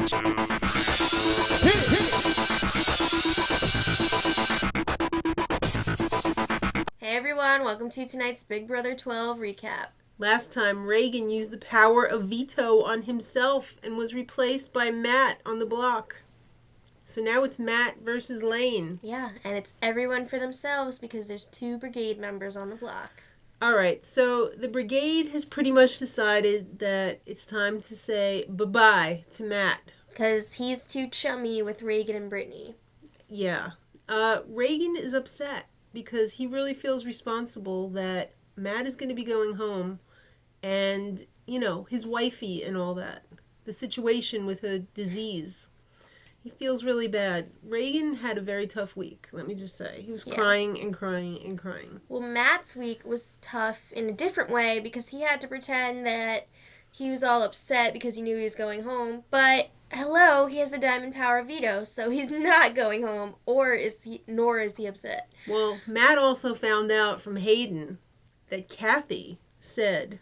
Hey everyone, welcome to tonight's Big Brother 12 recap. Last time, Ragan used the power of veto on himself and was replaced by Matt on the block. So now it's Matt versus Lane. Yeah, and it's everyone for themselves because there's 2 brigade members on the block. Alright, so the brigade has pretty much decided that it's time to say bye-bye to Matt. Because he's too chummy with Ragan and Britney. Yeah. Ragan is upset because he really feels responsible that Matt is going to be going home and, you know, his wifey and all that. The situation with her disease. He feels really bad. Ragan had a very tough week, let me just say. He was crying and crying and crying. Well, Matt's week was tough in a different way because he had to pretend that he was all upset because he knew he was going home. But, hello, he has the diamond power veto, so he's not going home, nor is he upset. Well, Matt also found out from Hayden that Kathy said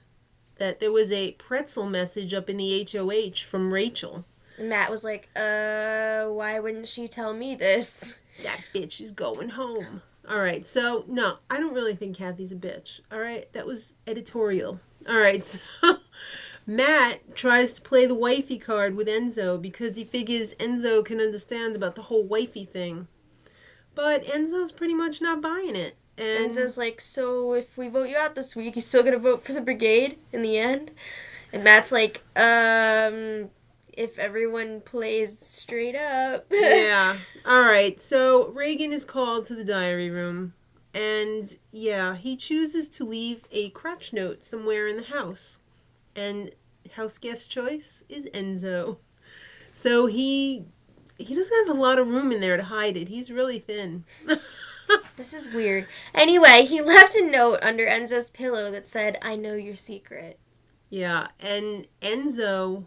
that there was a pretzel message up in the HOH from Rachel. And Matt was like, why wouldn't she tell me this? That bitch is going home. Alright, so, no, I don't really think Kathy's a bitch. Alright, that was editorial. Alright, so Matt tries to play the wifey card with Enzo because he figures Enzo can understand about the whole wifey thing. But Enzo's pretty much not buying it. And Enzo's like, so if we vote you out this week, you still gonna vote for the brigade in the end? And Matt's like, if everyone plays straight up. Yeah. Alright, so Ragan is called to the diary room. And, yeah, he chooses to leave a crotch note somewhere in the house. And house guest choice is Enzo. So he doesn't have a lot of room in there to hide it. He's really thin. This is weird. Anyway, he left a note under Enzo's pillow that said, I know your secret. Yeah, and Enzo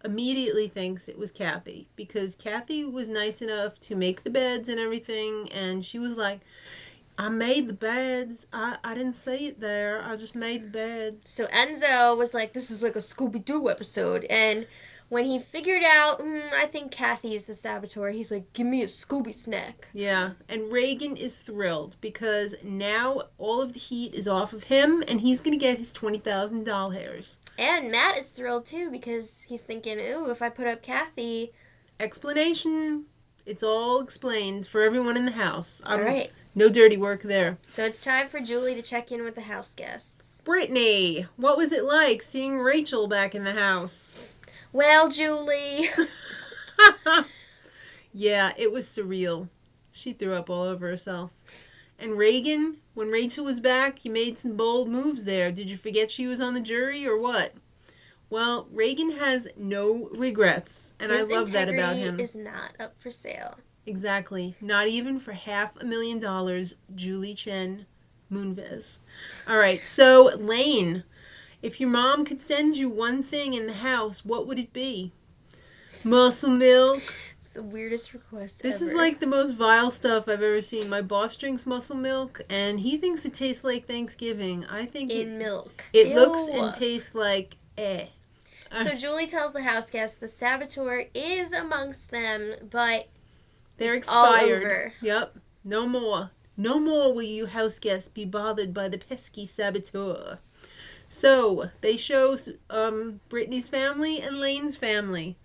immediately thinks it was Kathy because Kathy was nice enough to make the beds and everything, and she was like, I made the beds. I didn't say it there. I just made the bed. So Enzo was like, this is like a Scooby-Doo episode, and when he figured out, I think Kathy is the saboteur, he's like, give me a Scooby snack. Yeah, and Ragan is thrilled because now all of the heat is off of him and he's going to get his $20,000 hairs. And Matt is thrilled too because he's thinking, ooh, if I put up Kathy. Explanation. It's all explained for everyone in the house. All right. No dirty work there. So it's time for Julie to check in with the house guests. Britney, what was it like seeing Rachel back in the house? Well, Julie. Yeah, it was surreal. She threw up all over herself. And Ragan, when Rachel was back, you made some bold moves there. Did you forget she was on the jury or what? Well, Ragan has no regrets, and I love that about him. His integrity is not up for sale. Exactly. Not even for $500,000, Julie Chen Moonves. All right, so Lane, if your mom could send you one thing in the house, what would it be? Muscle milk. It's the weirdest request This ever. is like the most vile stuff I've ever seen. My boss drinks muscle milk, and he thinks it tastes like Thanksgiving. I think milk. It Ew. looks and tastes like So Julie tells the house guests the saboteur is amongst them, but they're it's all expired. over. Yep. No more. No more will you house guests be bothered by the pesky saboteur. So, they show Britney's family and Lane's family.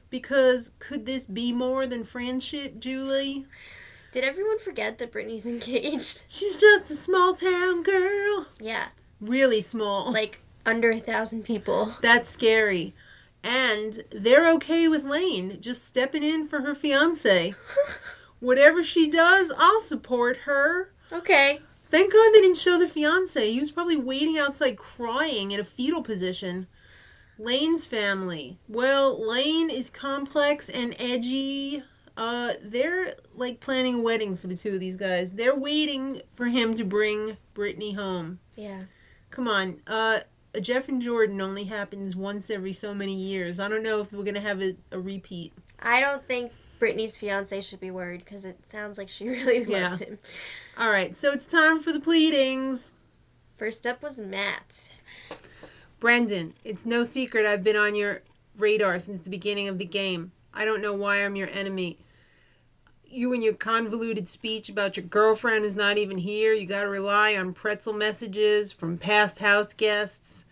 Because could this be more than friendship, Julie? Did everyone forget that Britney's engaged? She's just a small town girl. Yeah. Really small. Like under 1,000 people. That's scary. And they're okay with Lane just stepping in for her fiancé. Whatever she does, I'll support her. Okay. Thank God they didn't show the fiancé. He was probably waiting outside crying in a fetal position. Lane's family. Well, Lane is complex and edgy. They're like planning a wedding for the two of these guys. They're waiting for him to bring Britney home. Yeah. Come on. A Jeff and Jordan only happens once every so many years. I don't know if we're going to have a repeat. I don't think Britney's fiance should be worried because it sounds like she really loves him. All right, so it's time for the pleadings. First up was Matt. Brendan, it's no secret I've been on your radar since the beginning of the game. I don't know why I'm your enemy. You and your convoluted speech about your girlfriend who's not even here. You gotta rely on pretzel messages from past house guests.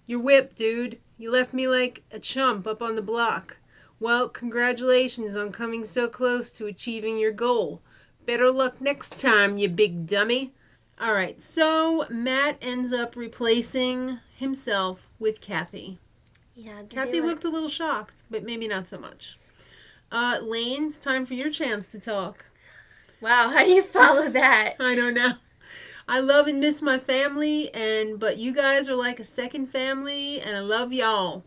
You're whipped, dude. You left me like a chump up on the block. Well, congratulations on coming so close to achieving your goal. Better luck next time, you big dummy. Alright, so Matt ends up replacing himself with Kathy. Yeah, Kathy looked a little shocked, but maybe not so much. Lane, it's time for your chance to talk. Wow, how do you follow that? I don't know. I love and miss my family, but you guys are like a second family, and I love y'all.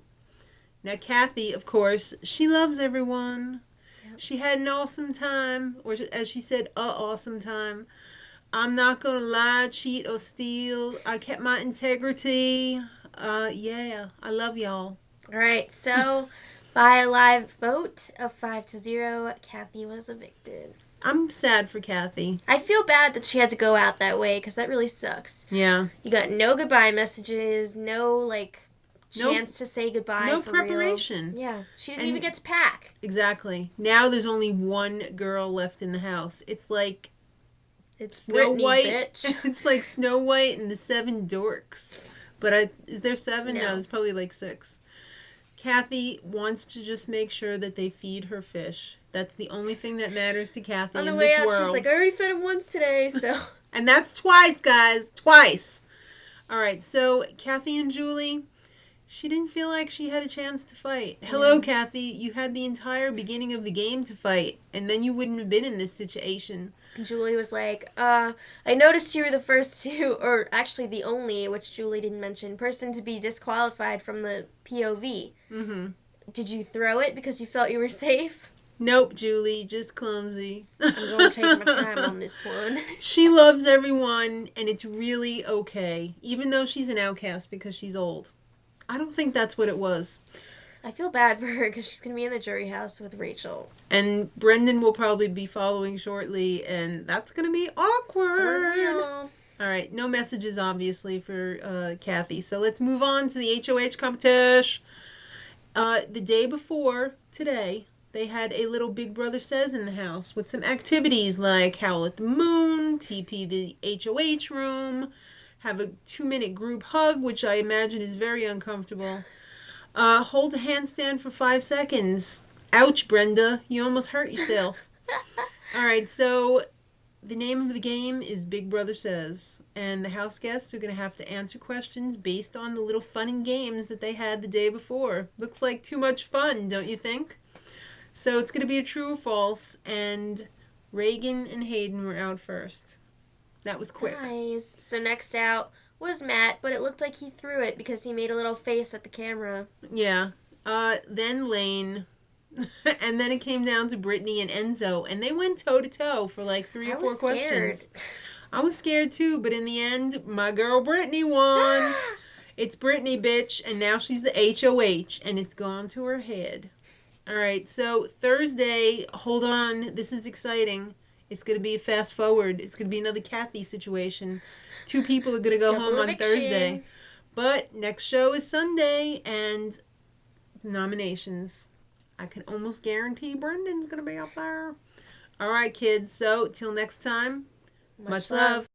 Now, Kathy, of course, she loves everyone. Yep. She had an awesome time, or as she said, awesome time. I'm not going to lie, cheat, or steal. I kept my integrity. Yeah, I love y'all. All right, so by a live vote of 5-0, Kathy was evicted. I'm sad for Kathy. I feel bad that she had to go out that way because that really sucks. Yeah. You got no goodbye messages, no, chance to say goodbye. No preparation. Real. Yeah. She didn't even get to pack. Exactly. Now there's only one girl left in the house. It's like Snow Britney, White. Bitch. It's like Snow White and the Seven Dorks. But is there 7? No, there's probably like 6. Kathy wants to just make sure that they feed her fish. That's the only thing that matters to Kathy in this world. On the way out, she's like, I already fed him once today, so. And that's twice, guys. Twice. All right, so Kathy and Julie, she didn't feel like she had a chance to fight. Hello, Kathy. You had the entire beginning of the game to fight, and then you wouldn't have been in this situation. Julie was like, I noticed you were the first to, or actually the only, which Julie didn't mention, person to be disqualified from the POV. Mm-hmm. Did you throw it because you felt you were safe? Nope, Julie, just clumsy. I'm going to take my time on this one. She loves everyone, and it's really okay, even though she's an outcast because she's old. I don't think that's what it was. I feel bad for her because she's going to be in the jury house with Rachel. And Brendan will probably be following shortly, and that's going to be awkward. All right, no messages, obviously, for Kathy. So let's move on to the HOH competition. The day before today, they had a little Big Brother Says in the house with some activities like Howl at the Moon, TP the HOH room, have a 2-minute group hug, which I imagine is very uncomfortable. Hold a handstand for 5 seconds. Ouch, Brenda. You almost hurt yourself. All right, so the name of the game is Big Brother Says. And the house guests are going to have to answer questions based on the little fun and games that they had the day before. Looks like too much fun, don't you think? So it's going to be a true or false. And Reagan and Hayden were out first. That was quick. Nice. So next out was Matt, but it looked like he threw it because he made a little face at the camera. Yeah. Then Lane. And then it came down to Britney and Enzo. And they went toe-to-toe for like 3 or 4 questions. I was scared too, but in the end, my girl Britney won. It's Britney, bitch. And now she's the HOH. And it's gone to her head. All right. So Thursday, hold on. This is exciting. It's going to be a fast forward. It's going to be another Kathy situation. 2 people are going to go home on Thursday. But next show is Sunday and nominations. I can almost guarantee Brendan's going to be up there. All right, kids. So, till next time, much love.